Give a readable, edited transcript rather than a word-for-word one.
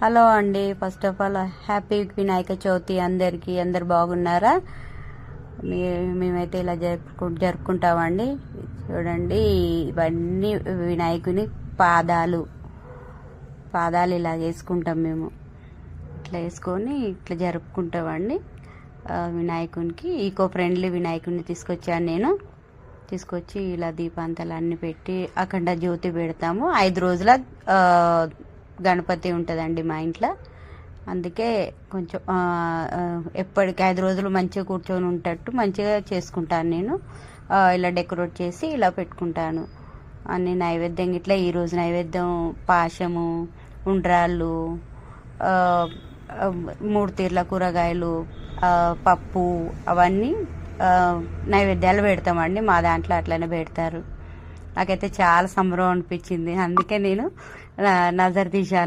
Hello అండి, first of all happy Vinayaka Chavithi అందరికీ. అందరు బాగున్నారా? మేమైతే ఇలా జరుపుకుంటామండి. చూడండి, ఇవన్నీ వినాయకుని పాదాలు ఇలా వేసుకుంటాం మేము. ఇట్లా వేసుకొని ఇట్లా జరుపుకుంటామండి. వినాయకునికి ఈకో ఫ్రెండ్లీ వినాయకుడిని తీసుకొచ్చాను నేను. తీసుకొచ్చి ఇలా దీపాంతలు అన్నీ పెట్టి అఖండ జ్యోతి పెడతాము. 5 రోజుల గణపతి ఉంటుందండి మా ఇంట్లో. అందుకే కొంచెం ఎప్పటికి 5 రోజులు మంచిగా కూర్చొని ఉంటట్టు మంచిగా చేసుకుంటాను నేను. ఇలా డెకరేట్ చేసి ఇలా పెట్టుకుంటాను. అన్ని నైవేద్యం ఇట్లా ఈరోజు నైవేద్యం పాశము, ఉండ్రాళ్ళు, 3 తీర్ల కూరగాయలు, పప్పు, అవన్నీ నైవేద్యాలు పెడతామండి. మా దాంట్లో అట్లనే పెడతారు. నాకైతే చాలా సంబరం అనిపించింది. అందుకే నేను నజర్ తీశాను.